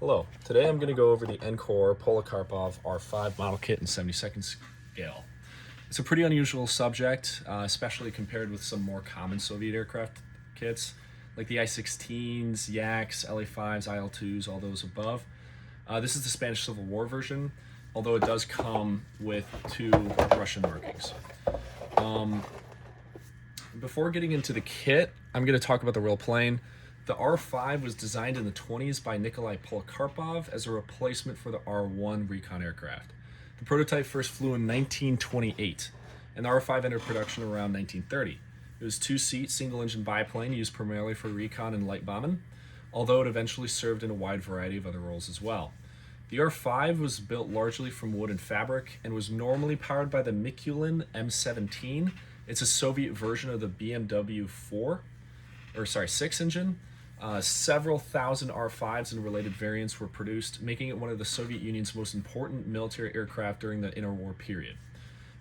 Hello, today I'm going to go over the Encore Polikarpov R-5 model kit in 72nd scale. It's a pretty unusual subject, especially compared with some more common Soviet aircraft kits, like the I-16s, Yaks, LA-5s, IL-2s, all those above. This is the Spanish Civil War version, although it does come with two Russian markings. Before getting into the kit, I'm going to talk about the real plane. The R-5 was designed in the 1920s by Nikolai Polikarpov as a replacement for the R-1 recon aircraft. The prototype first flew in 1928, and the R-5 entered production around 1930. It was a two-seat, single-engine biplane used primarily for recon and light bombing, although it eventually served in a wide variety of other roles as well. The R-5 was built largely from wood and fabric and was normally powered by the Mikulin M17. It's a Soviet version of the BMW 6 engine. Several thousand R-5s and related variants were produced, making it one of the Soviet Union's most important military aircraft during the interwar period.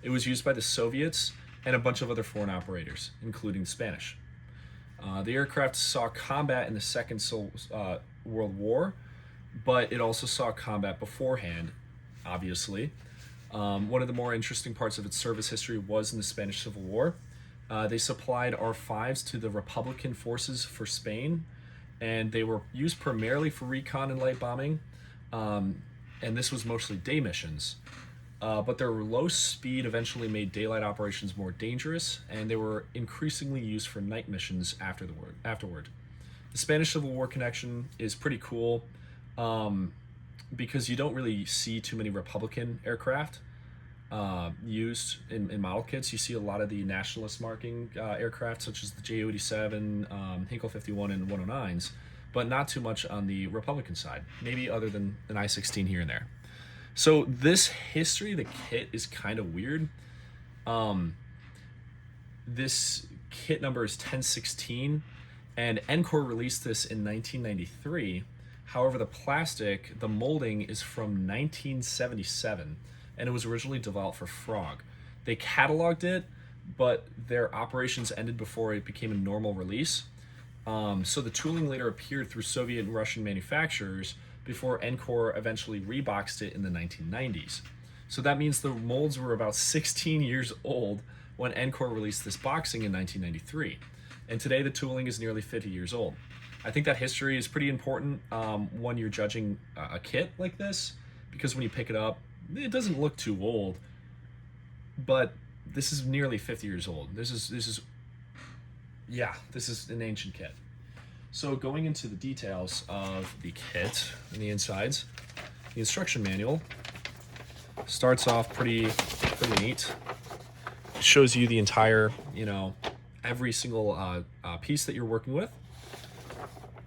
It was used by the Soviets and a bunch of other foreign operators, including the Spanish. The aircraft saw combat in the Second World War, but it also saw combat beforehand, obviously. One of the more interesting parts of its service history was in the Spanish Civil War. They supplied R-5s to the Republican forces for Spain, and they were used primarily for recon and light bombing, and this was mostly day missions. But their low speed eventually made daylight operations more dangerous, and they were increasingly used for night missions afterward. The Spanish Civil War connection is pretty cool because you don't really see too many Republican aircraft used in model kits. You see a lot of the nationalist marking aircraft, such as the Ju-87, Hinkle 51, and 109s, but not too much on the Republican side, maybe other than an I-16 here and there. So this history of the kit is kind of weird. This kit number is 1016, and Encore released this in 1993. However, the molding is from 1977, and it was originally developed for Frog. They cataloged it, but their operations ended before it became a normal release. So the tooling later appeared through Soviet and Russian manufacturers before Encore eventually reboxed it in the 1990s. So that means the molds were about 16 years old when Encore released this boxing in 1993. And today the tooling is nearly 50 years old. I think that history is pretty important when you're judging a kit like this, because when you pick it up, it doesn't look too old, but this is nearly 50 years old. This is an ancient kit. So going into the details of the kit and the insides, the instruction manual starts off pretty neat. It shows you the entire, every single piece that you're working with.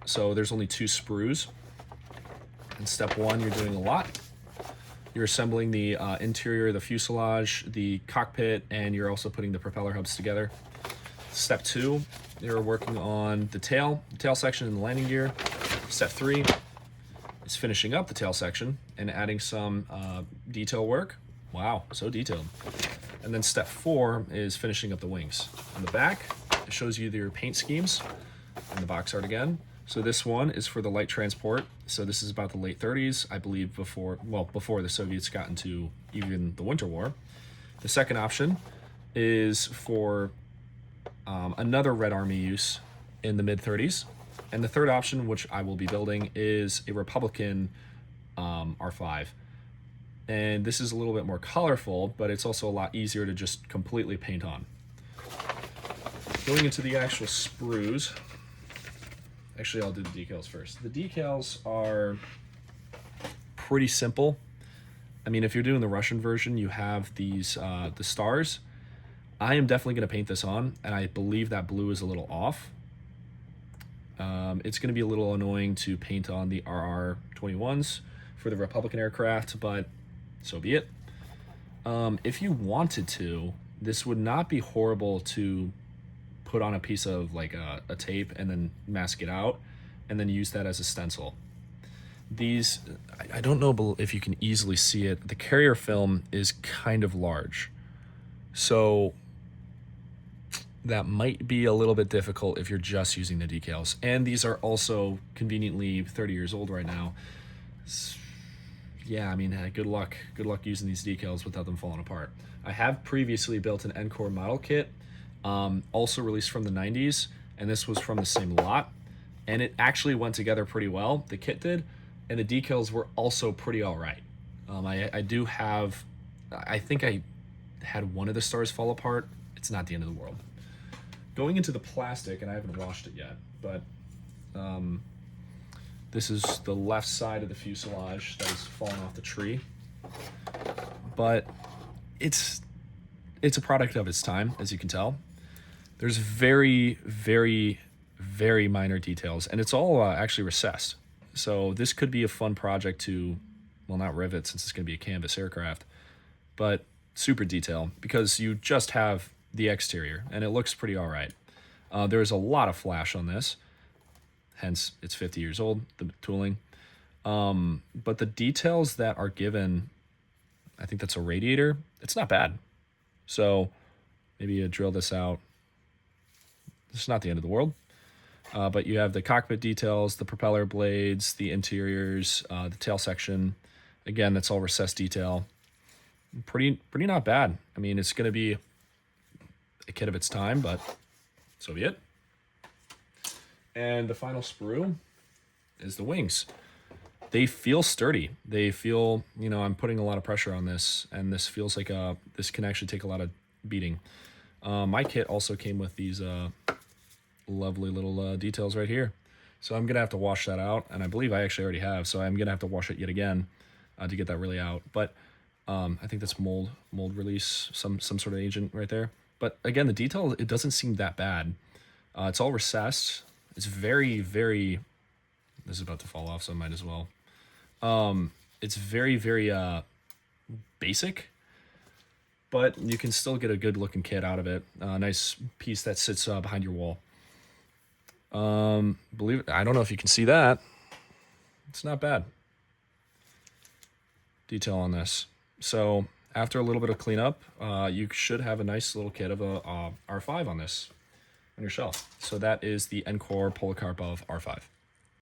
So there's only 2 sprues. In step 1, you're doing a lot. You're assembling the interior, the fuselage, the cockpit, and you're also putting the propeller hubs together. Step 2, you're working on the tail section and the landing gear. Step 3 is finishing up the tail section and adding some detail work. Wow, so detailed. And then step 4 is finishing up the wings. On the back, it shows you your paint schemes and the box art again. So this one is for the light transport. So this is about the late 30s, I believe, before the Soviets got into even the Winter War. The second option is for another Red Army use in the mid-30s. And the third option, which I will be building, is a Republican R-5. And this is a little bit more colorful, but it's also a lot easier to just completely paint on. Going into the actual sprues, actually, I'll do the decals first. The decals are pretty simple. I mean, if you're doing the Russian version, you have these the stars. I am definitely going to paint this on, and I believe that blue is a little off. It's going to be a little annoying to paint on the RR-21s for the Republican aircraft, but so be it. If you wanted to, this would not be horrible to put on a piece of like a tape and then mask it out and then use that as a stencil. These, I don't know if you can easily see it, the carrier film is kind of large. So that might be a little bit difficult if you're just using the decals. And these are also conveniently 30 years old right now. Yeah, I mean, good luck. Good luck using these decals without them falling apart. I have previously built an Encore model kit, also released from the 90s, and this was from the same lot. And it actually went together pretty well, the kit did, and the decals were also pretty all right. I do have, I think I had one of the stars fall apart. It's not the end of the world. Going into the plastic, and I haven't washed it yet, but this is the left side of the fuselage that has fallen off the tree. But it's a product of its time, as you can tell. There's very, very, very minor details, and it's all actually recessed. So this could be a fun project to, well, not rivet since it's going to be a canvas aircraft, but super detail because you just have the exterior, and it looks pretty all right. There's a lot of flash on this, hence it's 50 years old, the tooling. But the details that are given, I think that's a radiator, it's not bad. So maybe you drill this out. It's not the end of the world. But you have the cockpit details, the propeller blades, the interiors, the tail section. Again, that's all recessed detail. Pretty not bad. I mean, it's going to be a kit of its time, but so be it. And the final sprue is the wings. They feel sturdy. They feel, you know, I'm putting a lot of pressure on this, and this feels like this can actually take a lot of beating. My kit also came with these lovely little details right here. So I'm gonna have to wash that out, and I believe I actually already have, so I'm gonna have to wash it yet again to get that really out. But I think that's mold release, some sort of agent right there. But again, the detail, it doesn't seem that bad. It's all recessed. It's very, very, this is about to fall off, so I might as well. It's very, very basic, but you can still get a good looking kit out of it. A nice piece that sits behind your wall. Believe it, I don't know if you can see that. It's not bad. Detail on this. So after a little bit of cleanup, you should have a nice little kit of a R-5 on this on your shelf. So that is the Encore Polikarpov R-5.